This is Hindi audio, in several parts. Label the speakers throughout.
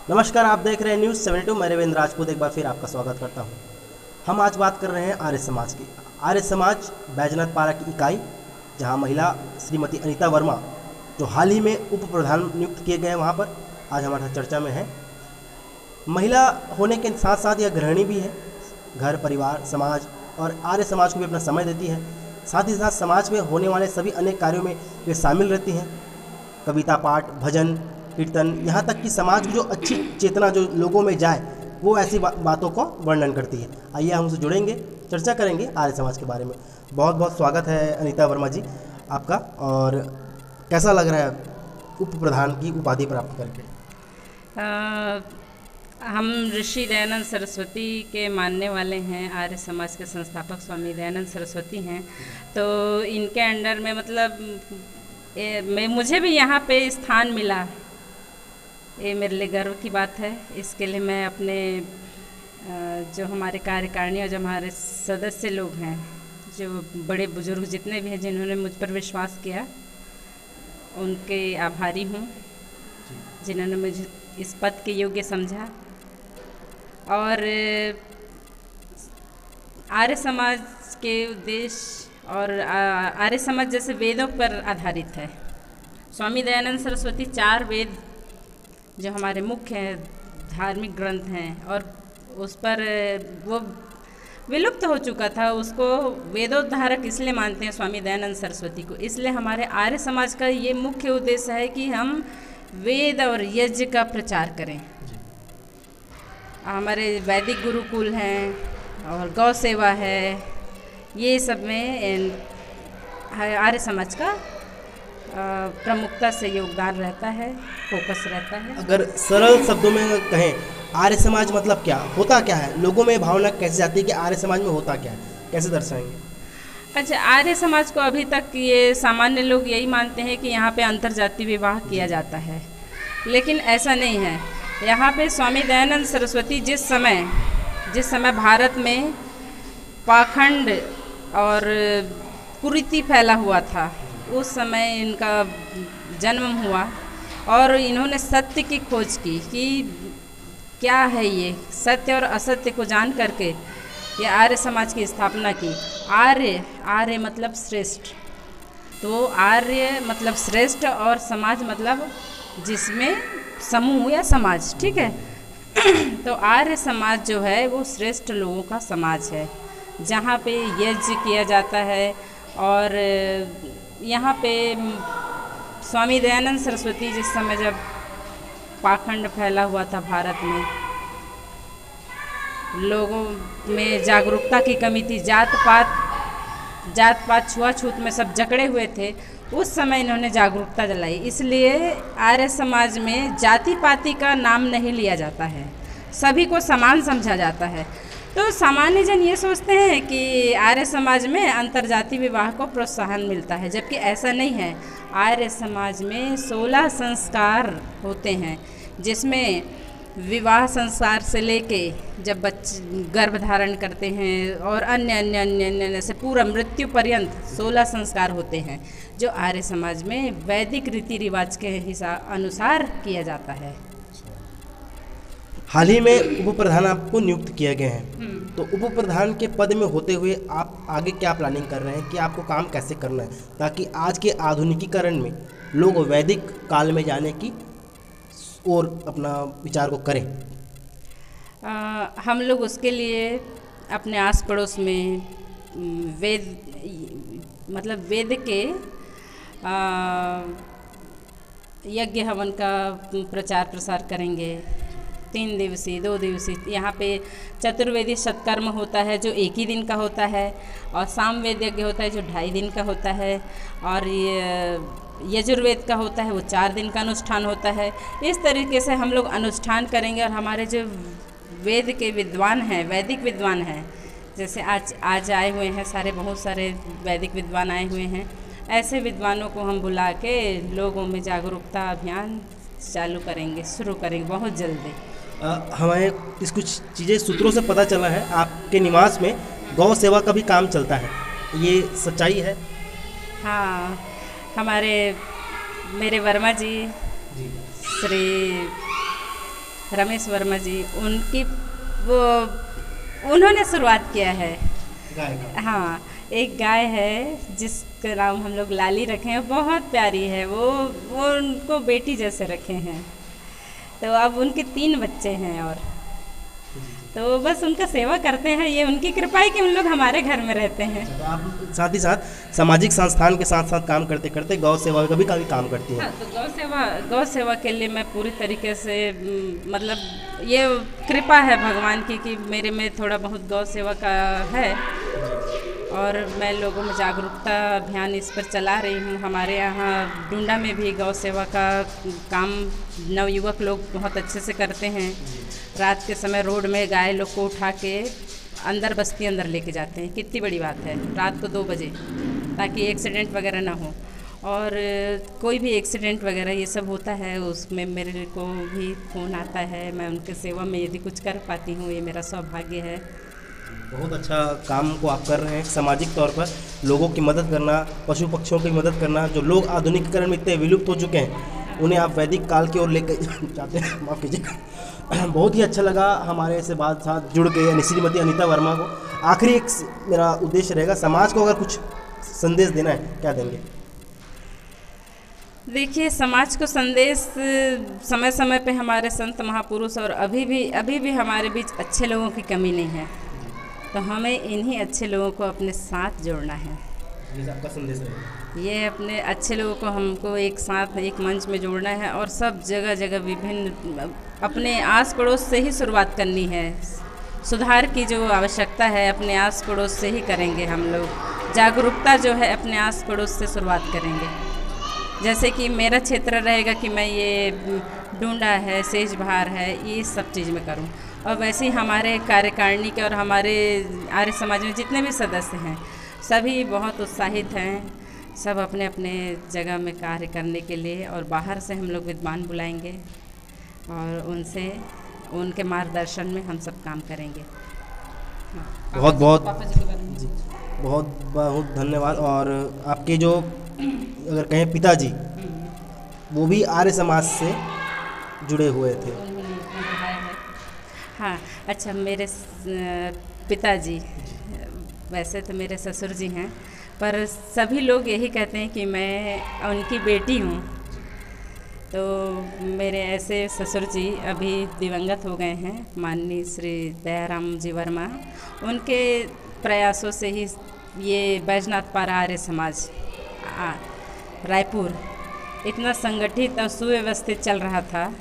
Speaker 1: नमस्कार, आप देख रहे हैं न्यूज़ 72। मैं रविंद्र राजपूत एक बार फिर आपका स्वागत करता हूं। हम आज बात कर रहे हैं आर्य समाज की। आर्य समाज बैजनाथ पारा की इकाई, जहां महिला श्रीमती अनीता वर्मा, जो हाल ही में उप प्रधान नियुक्त किए गए हैं, वहां पर आज हमारे साथ चर्चा में है। महिला होने के साथ साथ यह गृहिणी भी है, घर परिवार समाज और आर्य समाज को भी अपना समय देती है। साथ ही साथ समाज में होने वाले सभी अनेक कार्यों में वे शामिल रहती हैं। कविता पाठ, भजन कीर्तन, यहाँ तक कि समाज की जो अच्छी चेतना जो लोगों में जाए, वो ऐसी बातों को वर्णन करती है। आइए हम उनसे जुड़ेंगे, चर्चा करेंगे आर्य समाज के बारे में। बहुत बहुत स्वागत है अनीता वर्मा जी आपका। और कैसा लग रहा है उप प्रधान की उपाधि प्राप्त करके?
Speaker 2: हम ऋषि दयानंद सरस्वती के मानने वाले हैं। आर्य समाज के संस्थापक स्वामी दयानंद सरस्वती हैं, तो इनके अंडर में मुझे भी यहाँ पे स्थान मिला, ये मेरे लिए गर्व की बात है। इसके लिए मैं अपने जो हमारे कार्यकारिणी और जो हमारे सदस्य लोग हैं, जो बड़े बुजुर्ग जितने भी हैं जिन्होंने मुझ पर विश्वास किया, उनके आभारी हूँ, जिन्होंने मुझे इस पद के योग्य समझा। और आर्य समाज के उद्देश्य और आर्य समाज जैसे वेदों पर आधारित है। स्वामी दयानंद सरस्वती 4 वेद जो हमारे मुख्य धार्मिक ग्रंथ हैं, और उस पर वो विलुप्त हो चुका था, उसको वेदोद्धारक इसलिए मानते हैं स्वामी दयानंद सरस्वती को। इसलिए हमारे आर्य समाज का ये मुख्य उद्देश्य है कि हम वेद और यज्ञ का प्रचार करें। हमारे वैदिक गुरुकुल हैं और गौ सेवा है, ये सब में आर्य समाज का प्रमुखता से योगदान रहता है, फोकस रहता है।
Speaker 1: अगर सरल शब्दों में कहें, आर्य समाज मतलब क्या होता, क्या है? लोगों में भावना कैसे जाती है कि आर्य समाज में होता क्या है, कैसे दर्शाएंगे?
Speaker 2: अच्छा, आर्य समाज को अभी तक ये सामान्य लोग यही मानते हैं कि यहाँ पे अंतरजातीय विवाह किया जाता है, लेकिन ऐसा नहीं है। यहाँ पे स्वामी दयानंद सरस्वती जिस समय भारत में पाखंड और कुरीति फैला हुआ था, उस समय इनका जन्म हुआ और इन्होंने सत्य की खोज की कि क्या है ये सत्य और असत्य को जान करके ये आर्य समाज की स्थापना की। आर्य मतलब श्रेष्ठ, तो आर्य मतलब श्रेष्ठ और समाज मतलब जिसमें समूह या समाज, ठीक है। तो आर्य समाज जो है वो श्रेष्ठ लोगों का समाज है, जहाँ पे यज्ञ किया जाता है। और यहाँ पे स्वामी दयानंद सरस्वती जिस समय जब पाखंड फैला हुआ था भारत में, लोगों में जागरूकता की कमी थी, जात पात छुआछूत में सब जकड़े हुए थे, उस समय इन्होंने जागरूकता जलाई। इसलिए आर्य समाज में जाति पाति का नाम नहीं लिया जाता है, सभी को समान समझा जाता है। तो सामान्य जन ये सोचते हैं कि आर्य समाज में अंतर्जातीय विवाह को प्रोत्साहन मिलता है, जबकि ऐसा नहीं है। आर्य समाज में 16 संस्कार होते हैं, जिसमें विवाह संस्कार से लेके जब बच्चे गर्भ धारण करते हैं और अन्य से पूरा मृत्यु पर्यंत 16 संस्कार होते हैं, जो आर्य समाज में वैदिक रीति रिवाज के अनुसार किया जाता है।
Speaker 1: हाल ही में उप प्रधान आपको नियुक्त किए गए हैं, तो उप प्रधान के पद में होते हुए आप आगे क्या प्लानिंग कर रहे हैं कि आपको काम कैसे करना है, ताकि आज के आधुनिकीकरण में लोग वैदिक काल में जाने की और अपना विचार को करें?
Speaker 2: हम लोग उसके लिए अपने आस पड़ोस में वेद के यज्ञ हवन का प्रचार प्रसार करेंगे। 3 दिवसीय 2 दिवसीय यहाँ पे चतुर्वेदी सत्कर्म होता है, जो 1 ही दिन का होता है, और सामवेद यज्ञ होता है जो 2.5 दिन का होता है, और यजुर्वेद का होता है वो 4 दिन का अनुष्ठान होता है। इस तरीके से हम लोग अनुष्ठान करेंगे। और हमारे जो वेद के विद्वान हैं, वैदिक विद्वान हैं, जैसे आज आए हुए हैं बहुत सारे वैदिक विद्वान आए हुए हैं, ऐसे विद्वानों को हम बुला के लोगों में जागरूकता अभियान शुरू करेंगे बहुत जल्दी।
Speaker 1: हमें कुछ चीज़ें सूत्रों से पता चला है आपके निवास में गौ सेवा का भी काम चलता है, ये सच्चाई है?
Speaker 2: हाँ, मेरे वर्मा जी, श्री रमेश वर्मा जी, उनकी वो उन्होंने शुरुआत किया है। हाँ, एक गाय है जिसका नाम हम लोग लाली रखे हैं, बहुत प्यारी है वो उनको बेटी जैसे रखे हैं। तो अब उनके 3 बच्चे हैं और तो बस उनका सेवा करते हैं, ये उनकी कृपा है कि उन लोग हमारे घर में रहते हैं।
Speaker 1: तो आप साथ ही साथ सामाजिक संस्थान के साथ साथ काम करते करते गौ सेवा का भी काफ़ी काम करती हैं।
Speaker 2: हाँ, तो गौ सेवा के लिए मैं पूरी तरीके से मतलब ये कृपा है भगवान की कि मेरे में थोड़ा बहुत गौ सेवा का है और मैं लोगों में जागरूकता अभियान इस पर चला रही हूँ। हमारे यहाँ डूंडा में भी गौ सेवा का काम नवयुवक लोग बहुत अच्छे से करते हैं। रात के समय रोड में गाय लोग को उठा के अंदर बस्ती अंदर लेके जाते हैं। कितनी बड़ी बात है, रात को 2 बजे, ताकि एक्सीडेंट वगैरह ना हो। और कोई भी एक्सीडेंट वगैरह ये सब होता है उसमें मेरे को भी फ़ोन आता है, मैं उनके सेवा में यदि कुछ कर पाती हूँ ये मेरा सौभाग्य है।
Speaker 1: बहुत अच्छा काम को आप कर रहे हैं, सामाजिक तौर पर लोगों की मदद करना, पशु पक्षियों की मदद करना। जो लोग आधुनिकीकरण में इतने विलुप्त हो चुके हैं उन्हें आप वैदिक काल की ओर लेकर जाते हैं। माफ़ कीजिएगा। बहुत ही अच्छा लगा हमारे से बात साथ जुड़ के यानी श्रीमती अनीता वर्मा को। आखिरी एक मेरा उद्देश्य रहेगा, समाज को अगर कुछ संदेश देना है क्या देंगे?
Speaker 2: देखिए, समाज को संदेश समय समय पे हमारे संत महापुरुष और अभी भी हमारे बीच अच्छे लोगों की कमी नहीं है, तो हमें इन्हीं अच्छे लोगों को अपने साथ जोड़ना है।
Speaker 1: ये आपका संदेश है?
Speaker 2: ये अपने अच्छे लोगों को हमको एक साथ एक मंच में जोड़ना है और सब जगह जगह विभिन्न अपने आस पड़ोस से ही शुरुआत करनी है। सुधार की जो आवश्यकता है अपने आस पड़ोस से ही करेंगे हम लोग। जागरूकता जो है अपने आस पड़ोस से शुरुआत करेंगे। जैसे कि मेरा क्षेत्र रहेगा कि मैं ये डूंडा है, सेजबहार है, ये सब चीज़ में करूं। और वैसे ही हमारे कार्यकारिणी के और हमारे आर्य समाज में जितने भी सदस्य हैं सभी बहुत उत्साहित हैं। सब अपने अपने जगह में कार्य करने के लिए, और बाहर से हम लोग विद्वान बुलाएंगे और उनसे उनके मार्गदर्शन में हम सब काम करेंगे।
Speaker 1: बहुत बहुत धन्यवाद। और आपके जो अगर कहें पिताजी, वो भी आर्य समाज से जुड़े हुए थे।
Speaker 2: हाँ, अच्छा, मेरे पिताजी वैसे तो मेरे ससुर जी हैं, पर सभी लोग यही कहते हैं कि मैं उनकी बेटी हूँ। तो मेरे ऐसे ससुर जी अभी दिवंगत हो गए हैं, माननीय श्री दयाराम जी वर्मा। उनके प्रयासों से ही ये बैजनाथ पारा आर्य समाज रायपुर इतना संगठित और सुव्यवस्थित चल रहा था।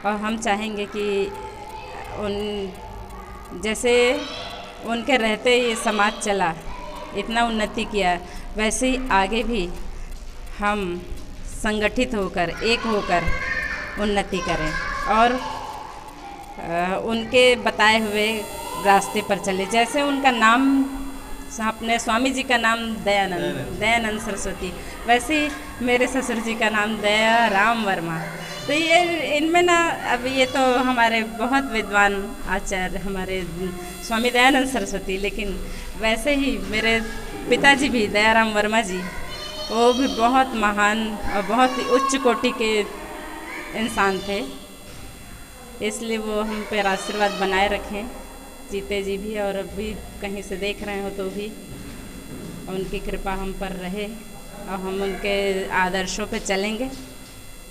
Speaker 2: और हम चाहेंगे कि जैसे उनके रहते ये समाज चला, इतना उन्नति किया, वैसे ही आगे भी हम संगठित होकर एक होकर उन्नति करें और उनके बताए हुए रास्ते पर चले। जैसे उनका नाम, अपने स्वामी जी का नाम दयानंद सरस्वती, वैसे ही मेरे ससुर जी का नाम दयाराम वर्मा। तो ये इनमें ना, अब ये तो हमारे बहुत विद्वान आचार्य हमारे स्वामी दयानंद सरस्वती, लेकिन वैसे ही मेरे पिताजी भी दयाराम वर्मा जी, वो भी बहुत महान और बहुत ही उच्च कोटि के इंसान थे। इसलिए वो हम पर आशीर्वाद बनाए रखें, जीते जी भी और अभी कहीं से देख रहे हो तो भी उनकी कृपा हम पर रहे और हम उनके आदर्शों पे चलेंगे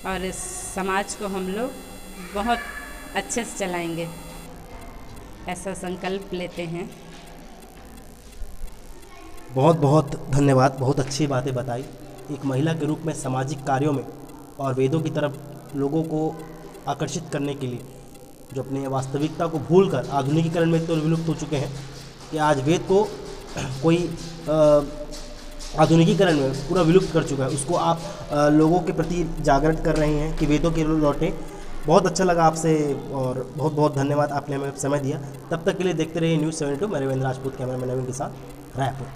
Speaker 2: और इस समाज को हम लोग बहुत अच्छे से चलाएंगे, ऐसा संकल्प लेते हैं।
Speaker 1: बहुत बहुत धन्यवाद, बहुत अच्छी बातें बताई। एक महिला के रूप में सामाजिक कार्यों में और वेदों की तरफ लोगों को आकर्षित करने के लिए, जो अपने वास्तविकता को भूलकर आधुनिकीकरण में तो विलुप्त हो चुके हैं कि आज वेद को कोई आधुनिकीकरण में पूरा विलुप्त कर चुका है, उसको आप लोगों के प्रति जागृत कर रहे हैं कि वेदों के लौटे। बहुत अच्छा लगा आपसे और बहुत बहुत धन्यवाद, आपने हमें समय दिया। तब तक के लिए देखते रहिए न्यूज़ 72। मैं रविंद्र राजपूत, कैमरामैन नवीन के साथ, रायपुर।